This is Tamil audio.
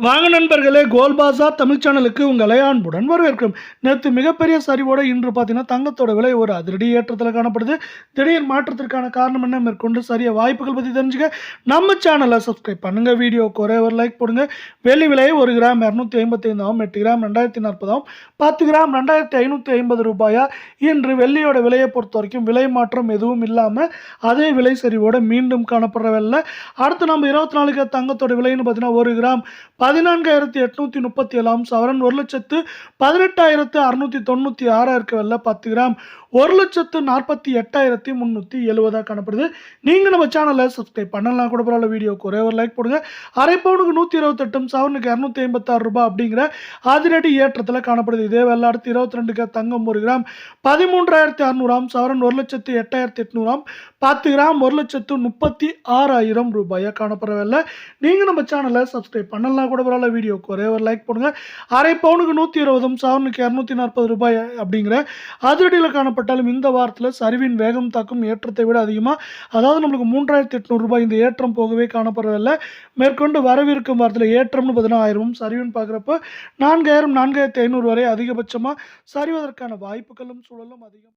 வாங்க நண்பர்களே, கோல்ட் பாஸார் தமிழ் சேனலுக்கு உங்களை அன்புடன் வரவேற்கிறோம். நேற்று மிகப்பெரிய சரிவோட இன்று பார்த்தீங்கன்னா தங்கத்தோட விலை ஒரு அதிரடி ஏற்றத்தில் காணப்படுது. திடீர் மாற்றத்திற்கான காரணம் என்ன, மேற்கொண்டு சரிய வாய்ப்புகள் பற்றி தெரிஞ்சுக்க நம்ம சேனலை சப்ஸ்கிரைப் பண்ணுங்க. வீடியோக்கு ஒரே ஒரு லைக் போடுங்க. வெள்ளி விலை 1 கிராம் 255 ஆகும், 8 கிராம் 2040 ஆகும், 10 கிராம் 2550 ரூபாயா. இன்று வெள்ளியோட விலையை பொறுத்த வரைக்கும் விலை மாற்றம் எதுவும் இல்லாமல் அதே விலை சரிவோட மீண்டும் காணப்படுறவில்லை. அடுத்து நம்ம 24 தங்கத்தோட விலைன்னு பார்த்தீங்கன்னா 1 கிராம் 14,837 சவரன் 1,18,696 இருக்கவில்லை. 10 கிராம் 1,48,370 காணப்படுது. நீங்கள் நம்ம சேனலை சப்ஸ்கிரைப் பண்ணலாம் கூட பரவாயில்ல. வீடியோக்கு ஒரே ஒரு லைக் போடுங்க. அரை பவுனுக்கு 128 சவரனுக்கு 256 ரூபாய் அப்படிங்கிற அதிரடி ஏற்றத்தில் காணப்படுது. இதே வேலை அடுத்து 22 தங்கம் 1 கிராம் 13,600 சவரன் 1,08,800 10 கிராம் 1,36,000 ரூபாயா காணப்படவில்லை. நீங்கள் நம்ம சேனலை சப்ஸ்கிரைப் பண்ணலாம் கூட பரவாயில்ல. வீடியோக்கு ஒரே ஒரு லைக் போடுங்க. அரை பவுனுக்கு 120 சவரனுக்கு 240 ரூபாய் அப்படிங்கிற அதிரடியில் காணப்பட்டாலும் இந்த வாரத்தில் சரிவின் வேகம் தாக்கும் ஏற்றத்தை விட அதிகமாக, அதாவது நம்மளுக்கு 3,800 ரூபாய் இந்த ஏற்றம் போகவே காணப்படவில்லை. மேற்கொண்டு வரவிருக்கும் வாரத்தில் ஏற்றம்னு 16,000 சரிவுன்னு பார்க்குறப்போ 4,000 4,500 வரை அதிகபட்சமாக சரிவதற்கான வாய்ப்புகளும் சூழலும் அதிகம்.